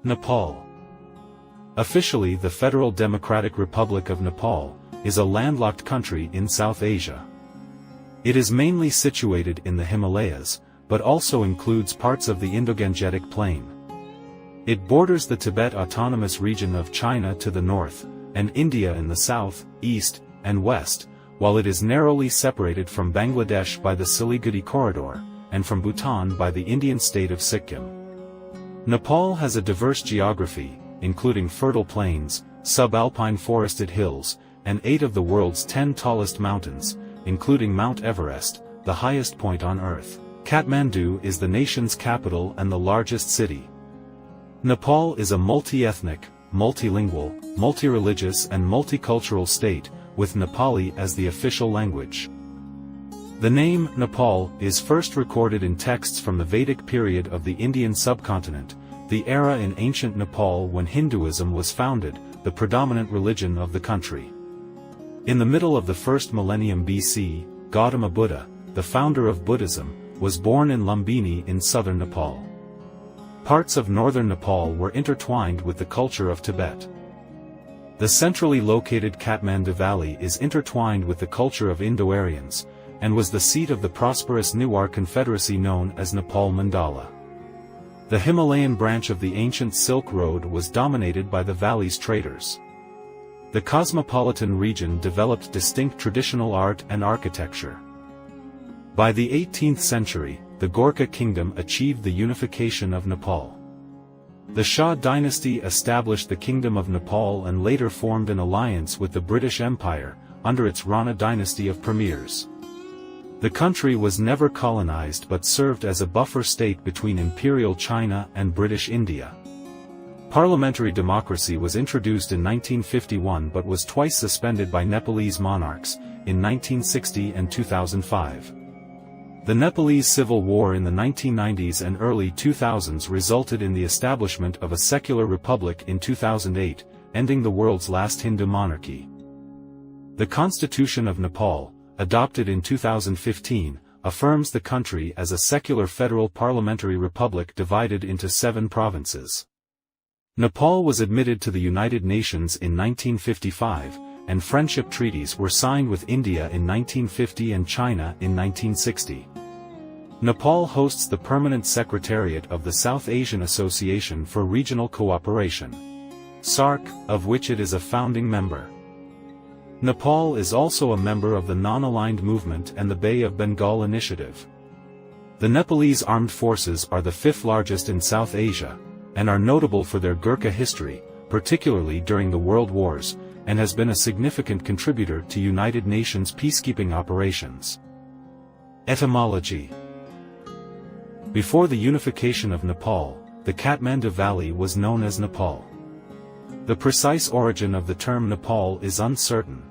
Nepal. Officially, the Federal Democratic Republic of Nepal is a landlocked country in South Asia. It is mainly situated in the Himalayas, but also includes parts of the Indo-Gangetic Plain. It borders the Tibet Autonomous Region of China to the north, and India in the south, east, and west, while it is narrowly separated from Bangladesh by the Siliguri Corridor, and from Bhutan by the Indian state of Sikkim. Nepal has a diverse geography, including fertile plains, subalpine forested hills, and 8 of the world's 10 tallest mountains, including Mount Everest, the highest point on Earth. Kathmandu is the nation's capital and the largest city. Nepal is a multi-ethnic, multilingual, multi-religious and multicultural state, with Nepali as the official language. The name Nepal is first recorded in texts from the Vedic period of the Indian subcontinent, the era in ancient Nepal when Hinduism was founded, the predominant religion of the country. In the middle of the first millennium BC, Gautama Buddha, the founder of Buddhism, was born in Lumbini in southern Nepal. Parts of northern Nepal were intertwined with the culture of Tibet. The centrally located Kathmandu Valley is intertwined with the culture of Indo-Aryans, and was the seat of the prosperous Newar confederacy known as Nepal Mandala. The Himalayan branch of the ancient Silk Road was dominated by the valley's traders. The cosmopolitan region developed distinct traditional art and architecture. By the 18th century, the Gorkha kingdom achieved the unification of Nepal. The Shah dynasty established the Kingdom of Nepal and later formed an alliance with the British Empire, under its Rana dynasty of premiers. The country was never colonized but served as a buffer state between Imperial China and British India. Parliamentary democracy was introduced in 1951 but was twice suspended by Nepalese monarchs, in 1960 and 2005. The Nepalese Civil War in the 1990s and early 2000s resulted in the establishment of a secular republic in 2008, ending the world's last Hindu monarchy. The Constitution of Nepal, adopted in 2015, affirms the country as a secular federal parliamentary republic divided into 7 provinces. Nepal was admitted to the United Nations in 1955, and friendship treaties were signed with India in 1950 and China in 1960. Nepal hosts the permanent secretariat of the South Asian Association for Regional Cooperation, SAARC, of which it is a founding member. Nepal is also a member of the Non-Aligned Movement and the Bay of Bengal Initiative. The Nepalese armed forces are the 5th largest in South Asia, and are notable for their Gurkha history, particularly during the World Wars, and has been a significant contributor to United Nations peacekeeping operations. Etymology. Before the unification of Nepal, the Kathmandu Valley was known as Nepal. The precise origin of the term Nepal is uncertain.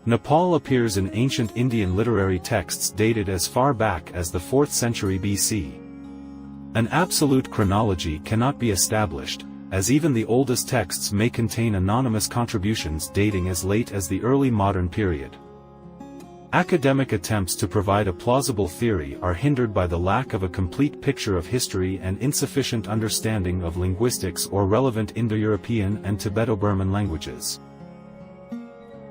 Nepal appears in ancient Indian literary texts dated as far back as the 4th century BC. An absolute chronology cannot be established, as even the oldest texts may contain anonymous contributions dating as late as the early modern period. Academic attempts to provide a plausible theory are hindered by the lack of a complete picture of history and insufficient understanding of linguistics or relevant Indo-European and Tibeto-Burman languages.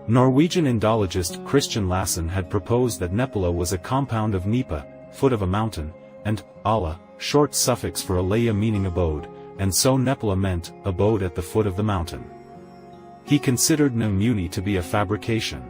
Norwegian Indologist Christian Lassen had proposed that Nepala was a compound of Nipa, foot of a mountain, and Ala, short suffix for Alaya meaning abode, and so Nepala meant abode at the foot of the mountain. He considered Muni to be a fabrication.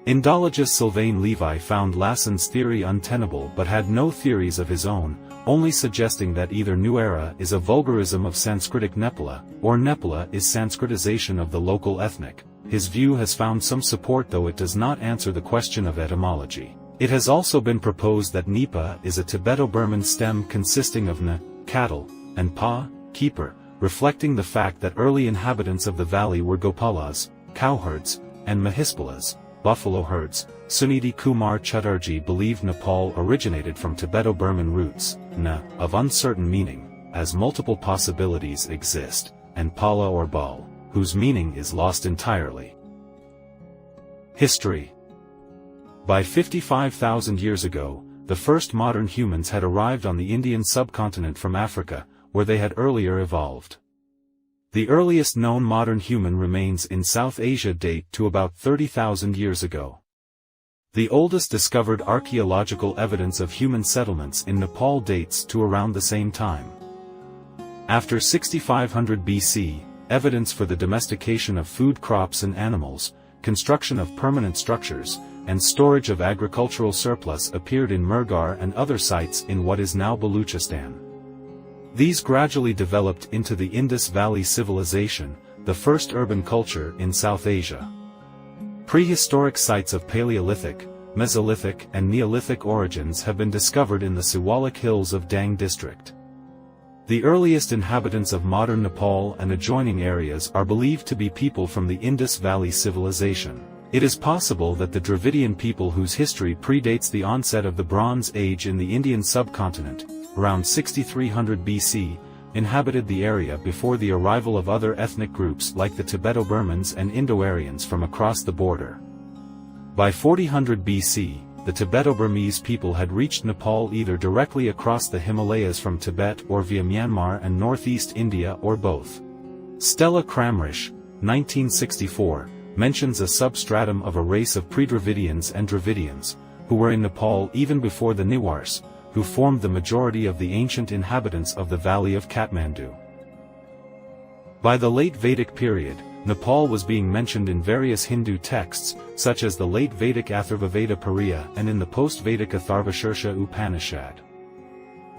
Indologist Sylvain Levi found Lassen's theory untenable but had no theories of his own, only suggesting that either Newar is a vulgarism of Sanskritic Nepala, or Nepala is Sanskritization of the local ethnic. His view has found some support, though it does not answer the question of etymology. It has also been proposed that Nipa is a Tibeto-Burman stem consisting of N, cattle, and Pa, keeper, reflecting the fact that early inhabitants of the valley were Gopalas, cowherds, and Mahispalas, buffalo herds. Suniti Kumar Chatterjee believed Nepal originated from Tibeto-Burman roots, N, of uncertain meaning, as multiple possibilities exist, and Pala or Bal, whose meaning is lost entirely. History. By 55,000 years ago, the first modern humans had arrived on the Indian subcontinent from Africa, where they had earlier evolved. The earliest known modern human remains in South Asia date to about 30,000 years ago. The oldest discovered archaeological evidence of human settlements in Nepal dates to around the same time. After 6500 BC, evidence for the domestication of food crops and animals, construction of permanent structures, and storage of agricultural surplus appeared in Mehrgarh and other sites in what is now Baluchistan. These gradually developed into the Indus Valley Civilization, the first urban culture in South Asia. Prehistoric sites of Paleolithic, Mesolithic and Neolithic origins have been discovered in the Siwalik Hills of Dang district. The earliest inhabitants of modern Nepal and adjoining areas are believed to be people from the Indus Valley Civilization. It is possible that the Dravidian people whose history predates the onset of the Bronze Age in the Indian subcontinent, around 6300 BC, inhabited the area before the arrival of other ethnic groups like the Tibeto-Burmans and Indo-Aryans from across the border. By 4000 BC, the Tibeto-Burmese people had reached Nepal either directly across the Himalayas from Tibet or via Myanmar and northeast India or both. Stella Kramrisch, 1964, mentions a substratum of a race of pre-Dravidians and Dravidians, who were in Nepal even before the Newars, who formed the majority of the ancient inhabitants of the valley of Kathmandu. By the late Vedic period, Nepal was being mentioned in various Hindu texts, such as the late Vedic Atharvaveda Pariya and in the post-Vedic Atharvashirsha Upanishad.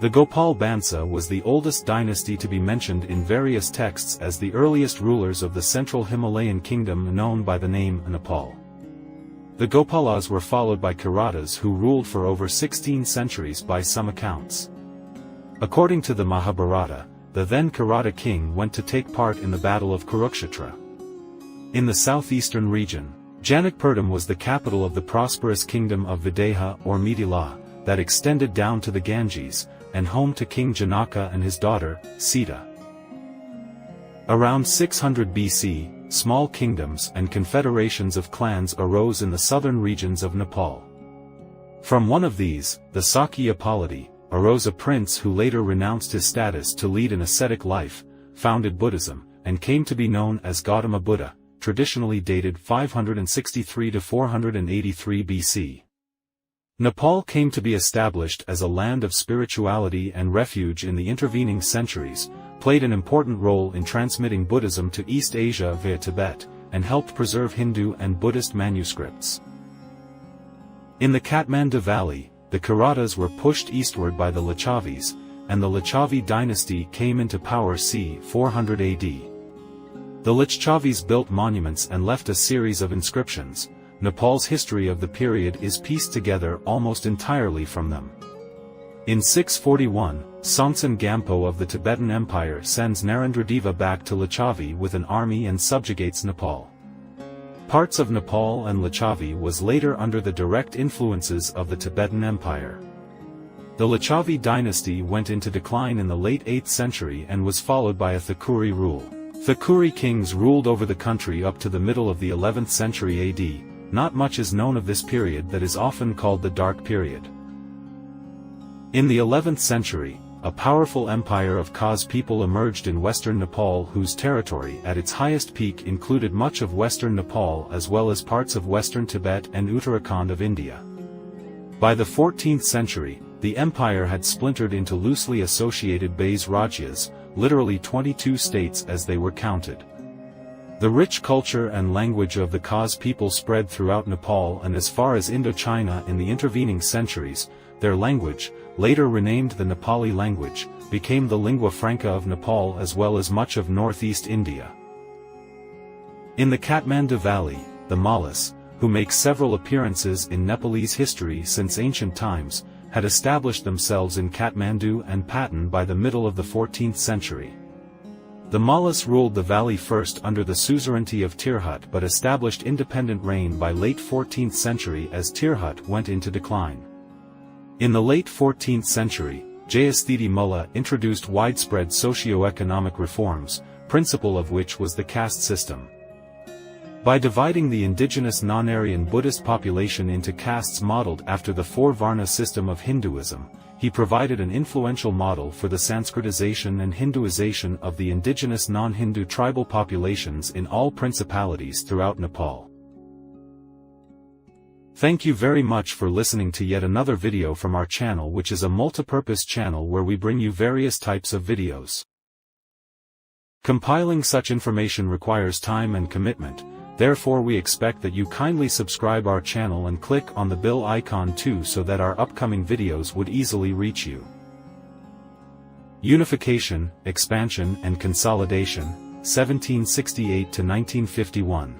The Gopal Bansa was the oldest dynasty to be mentioned in various texts as the earliest rulers of the central Himalayan kingdom known by the name Nepal. The Gopalas were followed by Kiratas who ruled for over 16 centuries by some accounts. According to the Mahabharata, the then Kirata king went to take part in the Battle of Kurukshetra. In the southeastern region, Janakpurdam was the capital of the prosperous kingdom of Videha or Mithila, that extended down to the Ganges, and home to King Janaka and his daughter, Sita. Around 600 BC, small kingdoms and confederations of clans arose in the southern regions of Nepal. From one of these, the Sakya polity, arose a prince who later renounced his status to lead an ascetic life, founded Buddhism, and came to be known as Gautama Buddha, traditionally dated 563 to 483 BC. Nepal came to be established as a land of spirituality and refuge in the intervening centuries, played an important role in transmitting Buddhism to East Asia via Tibet, and helped preserve Hindu and Buddhist manuscripts. In the Kathmandu Valley, the Kiratas were pushed eastward by the Lichavis, and the Lichavi dynasty came into power c. 400 AD. The Lichavis built monuments and left a series of inscriptions. Nepal's history of the period is pieced together almost entirely from them. In 641, Songtsen Gampo of the Tibetan Empire sends Narendradeva back to Lichavi with an army and subjugates Nepal. Parts of Nepal and Lichavi was later under the direct influences of the Tibetan Empire. The Lichavi dynasty went into decline in the late 8th century and was followed by a Thakuri rule. Thakuri kings ruled over the country up to the middle of the 11th century AD. Not much is known of this period that is often called the Dark Period. In the 11th century, a powerful empire of Khaz people emerged in western Nepal whose territory at its highest peak included much of western Nepal as well as parts of western Tibet and Uttarakhand of India. By the 14th century, the empire had splintered into loosely associated Bais Rajyas, literally 22 states as they were counted. The rich culture and language of the Khaz people spread throughout Nepal and as far as Indochina in the intervening centuries. Their language, later renamed the Nepali language, became the lingua franca of Nepal as well as much of northeast India. In the Kathmandu Valley, the Mallas, who make several appearances in Nepalese history since ancient times, had established themselves in Kathmandu and Patan by the middle of the 14th century. The Mallas ruled the valley first under the suzerainty of Tirhut but established independent reign by late 14th century as Tirhut went into decline. In the late 14th century, Jayasthiti Mulla introduced widespread socio-economic reforms, principal of which was the caste system. By dividing the indigenous non-Aryan Buddhist population into castes modeled after the four Varna system of Hinduism, he provided an influential model for the Sanskritization and Hinduization of the indigenous non-Hindu tribal populations in all principalities throughout Nepal. Thank you very much for listening to yet another video from our channel, which is a multipurpose channel where we bring you various types of videos. Compiling such information requires time and commitment, therefore we expect that you kindly subscribe our channel and click on the bell icon too, so that our upcoming videos would easily reach you. Unification, Expansion and Consolidation, 1768 to 1951.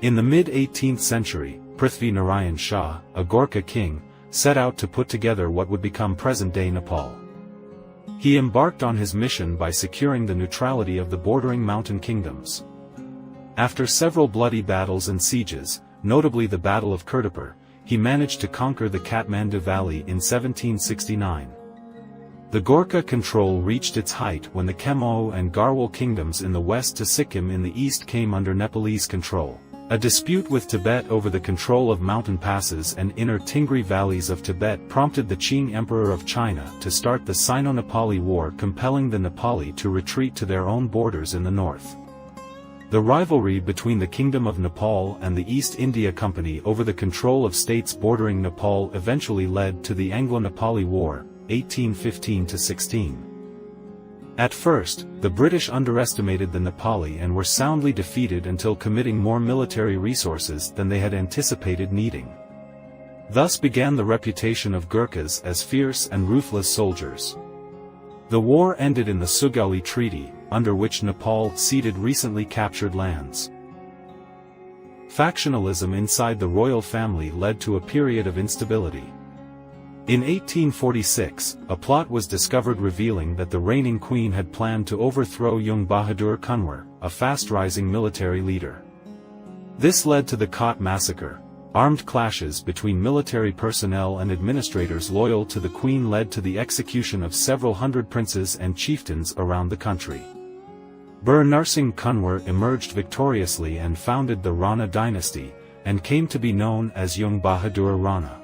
In the mid-18th century, Prithvi Narayan Shah, a Gorkha king, set out to put together what would become present-day Nepal. He embarked on his mission by securing the neutrality of the bordering mountain kingdoms. After several bloody battles and sieges, notably the Battle of Kirtipur, he managed to conquer the Kathmandu Valley in 1769. The Gorkha control reached its height when the Khemo and Garhwal kingdoms in the west to Sikkim in the east came under Nepalese control. A dispute with Tibet over the control of mountain passes and inner Tingri valleys of Tibet prompted the Qing Emperor of China to start the Sino-Nepali War, compelling the Nepali to retreat to their own borders in the north. The rivalry between the Kingdom of Nepal and the East India Company over the control of states bordering Nepal eventually led to the Anglo-Nepali War, 1815–16. At first, the British underestimated the Nepali and were soundly defeated until committing more military resources than they had anticipated needing. Thus began the reputation of Gurkhas as fierce and ruthless soldiers. The war ended in the Siliguri Treaty, under which Nepal ceded recently captured lands. Factionalism inside the royal family led to a period of instability. In 1846, a plot was discovered revealing that the reigning queen had planned to overthrow Jung Bahadur Kunwar, a fast-rising military leader. This led to the Khat massacre. Armed clashes between military personnel and administrators loyal to the queen led to the execution of several hundred princes and chieftains around the country. Bir Narsingh Kunwar emerged victoriously and founded the Rana dynasty, and came to be known as Jung Bahadur Rana.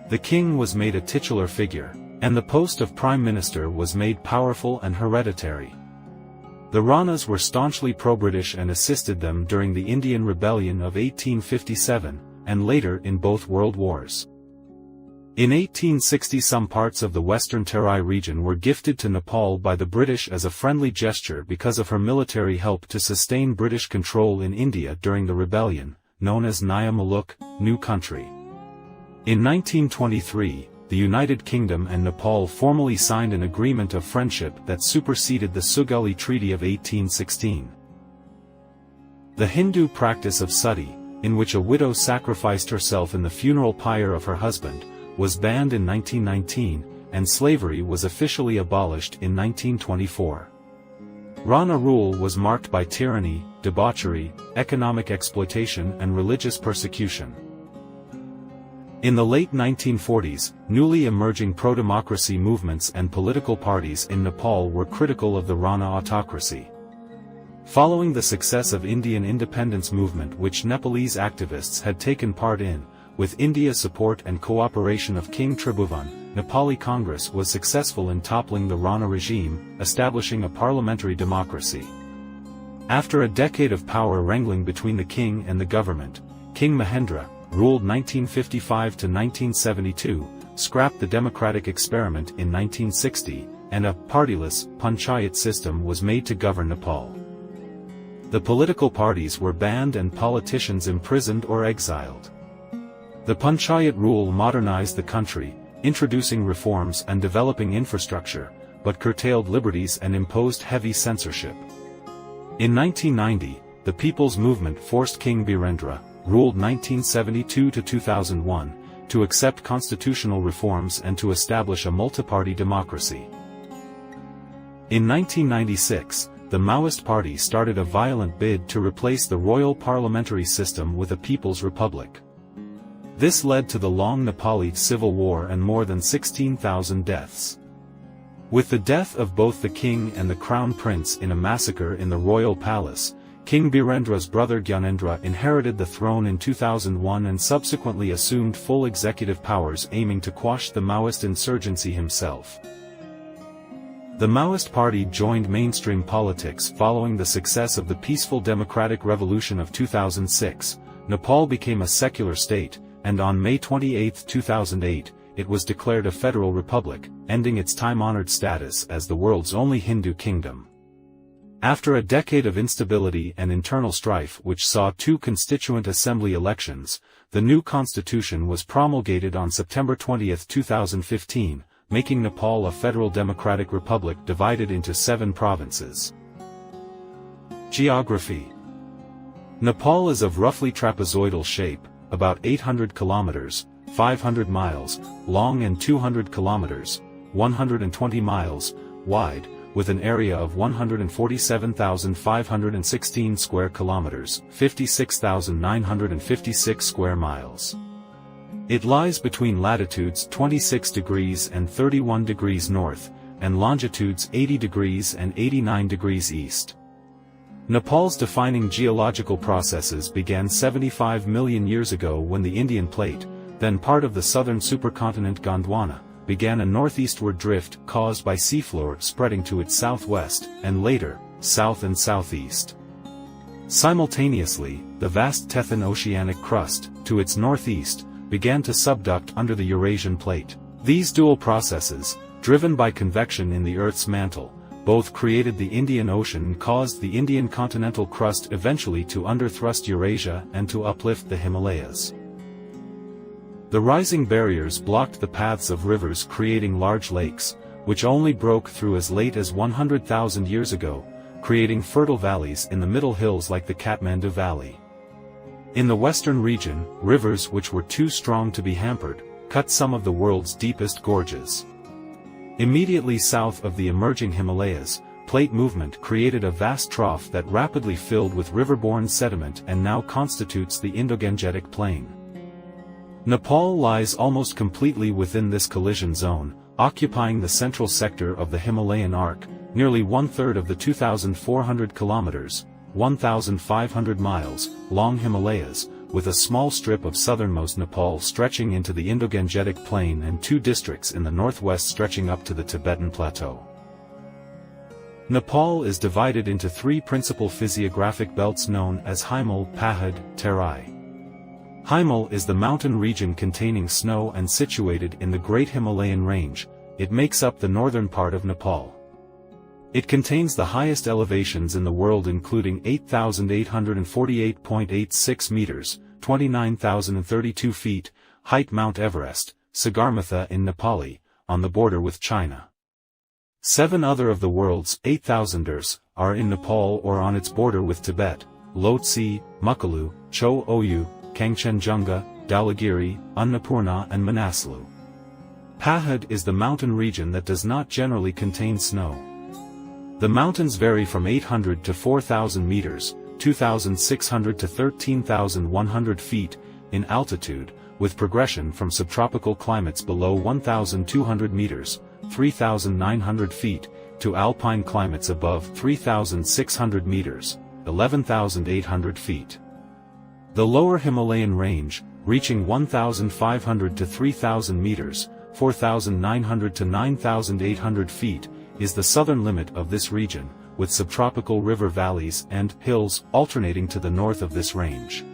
The king was made a titular figure, and the post of prime minister was made powerful and hereditary. The Ranas were staunchly pro-British and assisted them during the Indian Rebellion of 1857, and later in both world wars. In 1860 some parts of the western Terai region were gifted to Nepal by the British as a friendly gesture because of her military help to sustain British control in India during the rebellion, known as Naya Muluk, New Country. In 1923, the United Kingdom and Nepal formally signed an agreement of friendship that superseded the Siliguri Treaty of 1816. The Hindu practice of sati, in which a widow sacrificed herself in the funeral pyre of her husband, was banned in 1919, and slavery was officially abolished in 1924. Rana rule was marked by tyranny, debauchery, economic exploitation and religious persecution. In the late 1940s, newly emerging pro-democracy movements and political parties in Nepal were critical of the Rana autocracy. Following the success of Indian independence movement which Nepalese activists had taken part in, with India's support and cooperation of King Tribhuvan, Nepali Congress was successful in toppling the Rana regime, establishing a parliamentary democracy. After a decade of power wrangling between the king and the government, King Mahendra, ruled 1955 to 1972, scrapped the democratic experiment in 1960, and a partyless panchayat system was made to govern Nepal. The political parties were banned and politicians imprisoned or exiled. The panchayat rule modernized the country, introducing reforms and developing infrastructure, but curtailed liberties and imposed heavy censorship. In 1990, the People's Movement forced King Birendra, ruled 1972 to 2001, to accept constitutional reforms and to establish a multi-party democracy. In 1996, the Maoist Party started a violent bid to replace the royal parliamentary system with a people's republic. This led to the long Nepali civil war and more than 16,000 deaths. With the death of both the king and the crown prince in a massacre in the royal palace, King Birendra's brother Gyanendra inherited the throne in 2001 and subsequently assumed full executive powers, aiming to quash the Maoist insurgency himself. The Maoist party joined mainstream politics following the success of the peaceful democratic revolution of 2006. Nepal became a secular state, and on May 28, 2008, it was declared a federal republic, ending its time-honored status as the world's only Hindu kingdom. After a decade of instability and internal strife which saw 2 constituent assembly elections, the new constitution was promulgated on September 20, 2015, making Nepal a federal democratic republic divided into 7 provinces. Geography. Nepal is of roughly trapezoidal shape, about 800 kilometers, 500 miles, long and 200 kilometers, 120 miles, wide, with an area of 147,516 square kilometers, 56,956 square miles. It lies between latitudes 26 degrees and 31 degrees north, and longitudes 80 degrees and 89 degrees east. Nepal's defining geological processes began 75 million years ago when the Indian Plate, then part of the southern supercontinent Gondwana, began a northeastward drift caused by seafloor spreading to its southwest, and later, south and southeast. Simultaneously, the vast Tethyan oceanic crust, to its northeast, began to subduct under the Eurasian Plate. These dual processes, driven by convection in the Earth's mantle, both created the Indian Ocean and caused the Indian continental crust eventually to underthrust Eurasia and to uplift the Himalayas. The rising barriers blocked the paths of rivers, creating large lakes, which only broke through as late as 100,000 years ago, creating fertile valleys in the middle hills like the Kathmandu Valley. In the western region, rivers which were too strong to be hampered, cut some of the world's deepest gorges. Immediately south of the emerging Himalayas, plate movement created a vast trough that rapidly filled with riverborne sediment and now constitutes the Indo-Gangetic Plain. Nepal lies almost completely within this collision zone, occupying the central sector of the Himalayan arc, nearly 1/3 of the 2,400 kilometers, 1,500 miles, long Himalayas, with a small strip of southernmost Nepal stretching into the Indo-Gangetic Plain and 2 districts in the northwest stretching up to the Tibetan Plateau. Nepal is divided into 3 principal physiographic belts known as Himal, Pahad, Terai. Himal is the mountain region containing snow and situated in the Great Himalayan Range. It makes up the northern part of Nepal. It contains the highest elevations in the world, including 8,848.86 meters, 29,032 feet, height Mount Everest, Sagarmatha in Nepali, on the border with China. 7 other of the world's 8,000ers are in Nepal or on its border with Tibet: Lhotse, Mukalu, Cho Oyu, Kangchenjunga, Dhaulagiri, Annapurna and Manaslu. Pahad is the mountain region that does not generally contain snow. The mountains vary from 800 to 4,000 meters, 2,600 to 13,100 feet, in altitude, with progression from subtropical climates below 1,200 meters, 3,900 feet, to alpine climates above 3,600 meters, 11,800 feet. The lower Himalayan range, reaching 1,500 to 3,000 meters, 4,900 to 9,800 feet, is the southern limit of this region, with subtropical river valleys and hills alternating to the north of this range.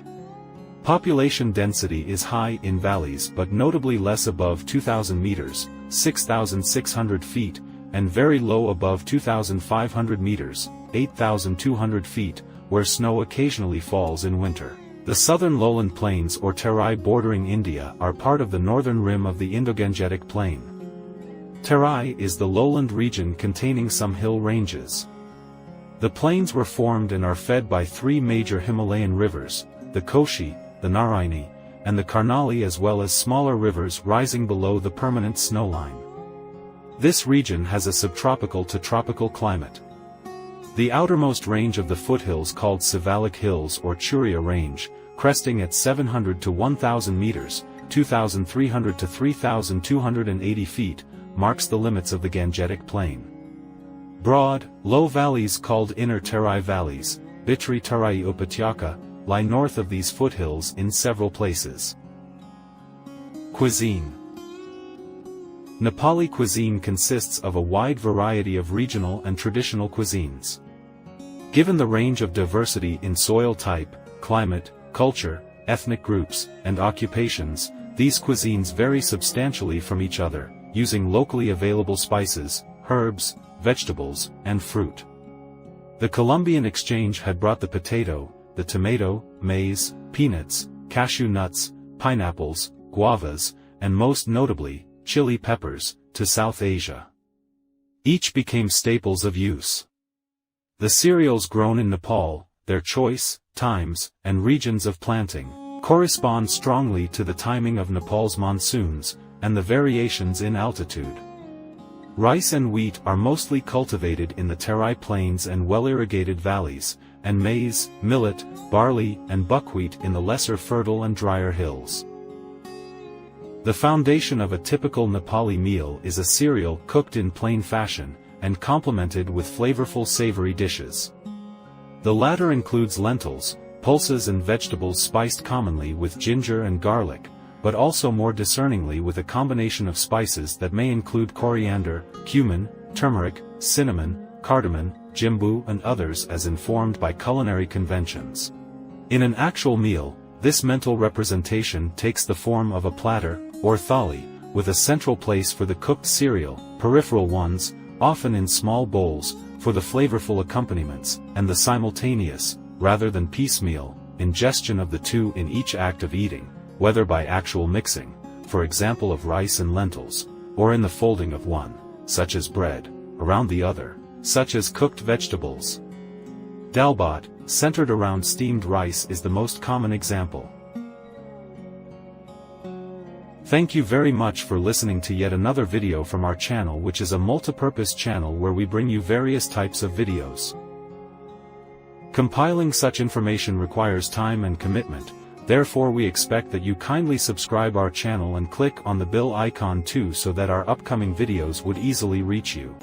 Population density is high in valleys but notably less above 2,000 meters, 6,600 feet, and very low above 2,500 meters, 8,200 feet, where snow occasionally falls in winter. The southern lowland plains or Terai bordering India are part of the northern rim of the Indo-Gangetic Plain. Terai is the lowland region containing some hill ranges. The plains were formed and are fed by 3 major Himalayan rivers, the Koshi, the Narayani, and the Karnali, as well as smaller rivers rising below the permanent snowline. This region has a subtropical to tropical climate. The outermost range of the foothills, called Sivalik Hills or Churia Range, cresting at 700 to 1,000 meters, 2,300 to 3,280 feet, marks the limits of the Gangetic Plain. Broad, low valleys called Inner Terai Valleys, Bitri Tarai Upatyaka, lie north of these foothills in several places. Cuisine. Nepali cuisine consists of a wide variety of regional and traditional cuisines. Given the range of diversity in soil type, climate, culture, ethnic groups, and occupations, these cuisines vary substantially from each other, using locally available spices, herbs, vegetables, and fruit. The Columbian exchange had brought the potato, the tomato, maize, peanuts, cashew nuts, pineapples, guavas, and most notably, chili peppers, to South Asia. Each became staples of use. The cereals grown in Nepal, their choice, times, and regions of planting, correspond strongly to the timing of Nepal's monsoons, and the variations in altitude. Rice and wheat are mostly cultivated in the Terai plains and well-irrigated valleys, and maize, millet, barley, and buckwheat in the lesser fertile and drier hills. The foundation of a typical Nepali meal is a cereal cooked in plain fashion, and complemented with flavorful savory dishes. The latter includes lentils, pulses and vegetables spiced commonly with ginger and garlic, but also more discerningly with a combination of spices that may include coriander, cumin, turmeric, cinnamon, cardamom, jimbu and others as informed by culinary conventions. In an actual meal, this mental representation takes the form of a platter, or thali, with a central place for the cooked cereal, peripheral ones, often in small bowls, for the flavorful accompaniments, and the simultaneous, rather than piecemeal, ingestion of the two in each act of eating, whether by actual mixing, for example of rice and lentils, or in the folding of one, such as bread, around the other, such as cooked vegetables. Dalbat, centered around steamed rice, is the most common example. Thank you very much for listening to yet another video from our channel, which is a multipurpose channel where we bring you various types of videos. Compiling such information requires time and commitment, therefore we expect that you kindly subscribe our channel and click on the bell icon too so that our upcoming videos would easily reach you.